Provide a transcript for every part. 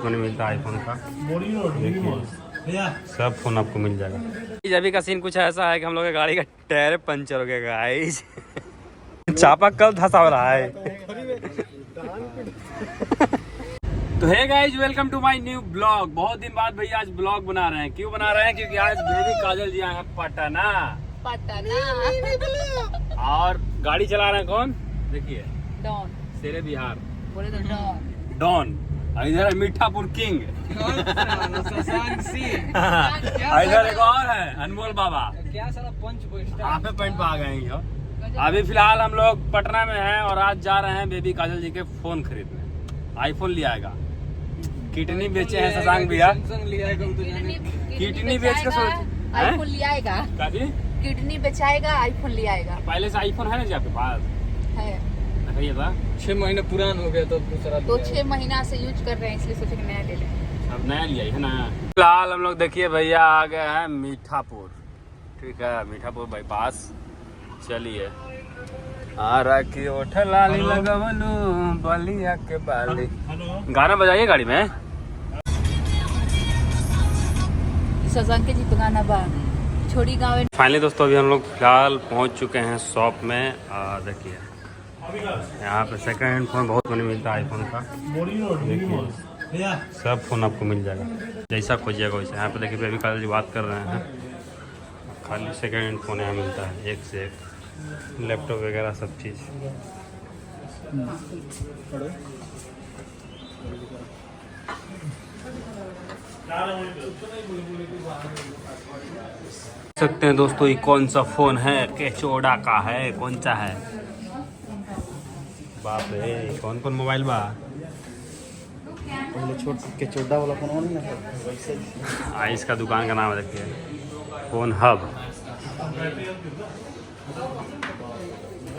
Phone मिलता है iPhone का, देखिए सब फोन आपको मिल जाएगा। अभी का सीन कुछ ऐसा है कि हम लोग की गाड़ी का टायर पंचर हो गया गाइस। चापा कल धंसा हो रहा है। तो hey guys, welcome to my new blog. बहुत दिन बाद भैया आज ब्लॉग बना रहे हैं। क्यों बना रहे हैं? क्योंकि आज बेबी काजल जी आए हैं पटना। और गाड़ी चला रहे हैं कौन? देखिए डॉन, शेरे बिहार बोले तो डॉन। डॉन। इधर है मीठापुर किंग। इधर एक और है अनमोल बाबा। क्या सारा पंच आप पॉइंट पे आ गए हैं। अभी फिलहाल हम लोग पटना में हैं और आज जा रहे हैं बेबी काजल जी के फोन खरीदने। आईफोन ले आएगा। किडनी बेचे हैं शशांक भैया। किडनी बेच के सोच आईफोन ले आएगा। किडनी बेचाएगा, आईफोन ले आएगा। पहले से आईफोन है ना जी आपके पास? है। बताइए था 6 महीने पुरान हो गया तो दूसरा तो 6 महीना से यूज कर रहे हैं, इसलिए सोचे कि नया ले लें। अब नया लिया है ना। फिलहाल हम लोग देखिए भैया आ गए हैं मीठापुर। ठीक है, मीठापुर बाईपास। चलिए आ रहा की ओठ लाली लगवलू बलिया के बाली। गाना बजाइए गाड़ी में। शशांक के जी तो गाना बा छोड़ी गाँव। फाइनली दोस्तों अभी हम लोग फिलहाल पहुंच चुके हैं शॉप में। देखिए यहाँ पे सेकंड हैंड फोन बहुत बड़ी मिलता है आईफोन का, देखिए सब फोन आपको मिल जाएगा जैसा खोजिएगा वैसा। यहाँ पे देखिए बेबी काजल जी बात कर रहे हैं। खाली सेकंड हैंड फोन यहाँ मिलता है, एक से एक। लैपटॉप वगैरह सब चीज़। सकते हैं दोस्तों ये कौन सा फोन है, केचोड़ा का है, कौन सा है? बाप रे, कौन कौन मोबाइल बा? पहले छोट के चोड़ा वाला फोन नहीं है वैसे। आइस का दुकान का नाम देखिए, फोन हब।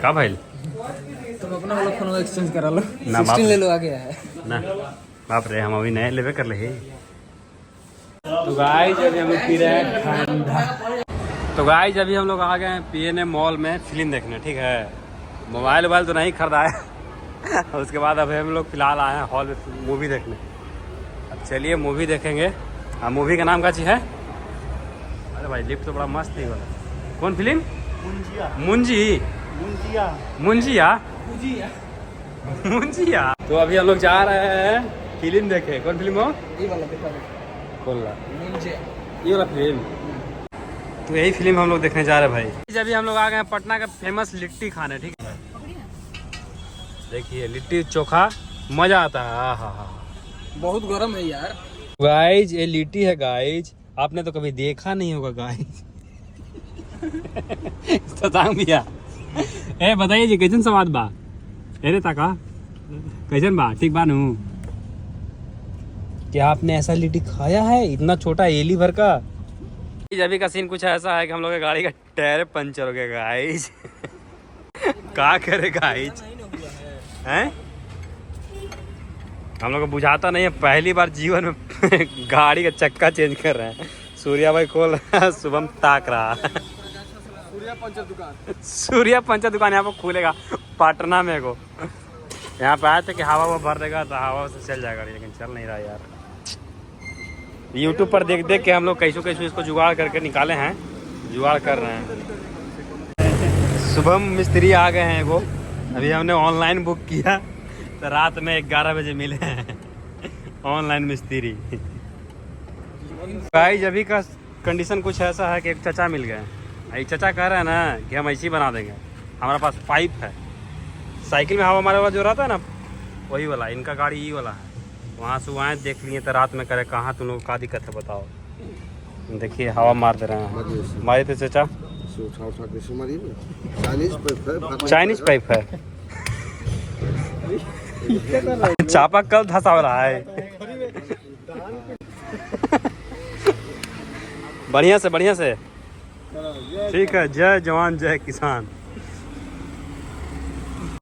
का भाई तुम अपना वाला फोन एक्सचेंज करा लो, ना 16 ले लो आ गया है ना। बाप रे, हम अभी नए लेवे कर ले। तो गाइस अभी हम लोग पी रहे हैं ठंडा। तो गाइस अभी हम लोग आ गए हैं पीएनए मॉल में फिल्म देखने। ठीक है, मोबाइल तो नहीं खरीदा है। उसके बाद अभी हम लोग फिलहाल आए हैं हॉल में मूवी देखने। अब चलिए मूवी देखेंगे। मूवी का नाम का चीज़ है? अरे भाई लिफ्ट तो बड़ा मस्त ही वाला। कौन फिल्म? मुंजिया। तो अभी हम लोग जा रहे हैं फिल्म देखे। कौन फिल्म हो? ये वाला देखा बोल रहा मुझे ये वाला फिल्म। तो यही फिल्म हम लोग देखने जा रहे हैं भाई। अभी हम लोग आ गए हैं पटना का फेमस लिट्टी खाने। ठीक है, देखिए लिट्टी चोखा मजा आता है। हाँ, बहुत गर्म है यार। गाइज ये लिट्टी है गाइज, आपने तो कभी देखा नहीं होगा गाइज। तो भैया ए बताइए जी कैसन स्वाद बा? अरे ताका कैसन बा? ठीक बा नू? क्या आपने ऐसा लिट्टी खाया है इतना छोटा एली भर का? अभी का सीन कुछ ऐसा है कि हम लोग की गाड़ी का टायर पंचर हो गया गाइज। क्या करे गाइज हैं? हम लोग को बुझाता नहीं है, पहली बार जीवन में गाड़ी का चक्का चेंज कर रहे हैं। सूर्या भाई खोल रहा है, शुभम ताक रहा है। सूर्या पंचर दुकान यहाँ पर खुलेगा पटना में को। यहाँ पे आए थे कि हवा भर देगा तो हवा से चल जाएगा, लेकिन चल नहीं रहा यार। यूट्यूब पर देख के हम लोग कैसो इसको जुगाड़ करके निकाले हैं, जुगाड़ कर रहे हैं। शुभम मिस्त्री आ गए हैं वो। अभी हमने ऑनलाइन बुक किया तो रात में 11 बजे मिले हैं ऑनलाइन मिस्त्री। गाइस अभी का कंडीशन कुछ ऐसा है कि एक चाचा मिल गए। एक चाचा कह रहे हैं ना कि हम ऐसे ही बना देंगे। हमारे पास पाइप है, साइकिल में हवा मारे वाला जो रहता है ना वही वाला, इनका गाड़ी ये वाला है। वहाँ से वहाँ देख लिए तो रात में करे कहाँ तुम लोग का दिक्कत है बताओ। देखिए हवा मार दे रहे हैं। मारे थे चाचा, चाइनीज पाइप है। चापा कल धंसा हो रहा है। बढ़िया से ठीक है। जय जवान जय किसान।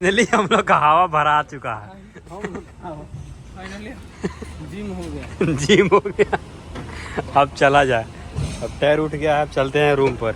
दिल्ली हम लोग का हवा भरा चुका है। जिम हो गया। अब चला जाए, अब टायर उठ गया है। अब चलते हैं रूम पर।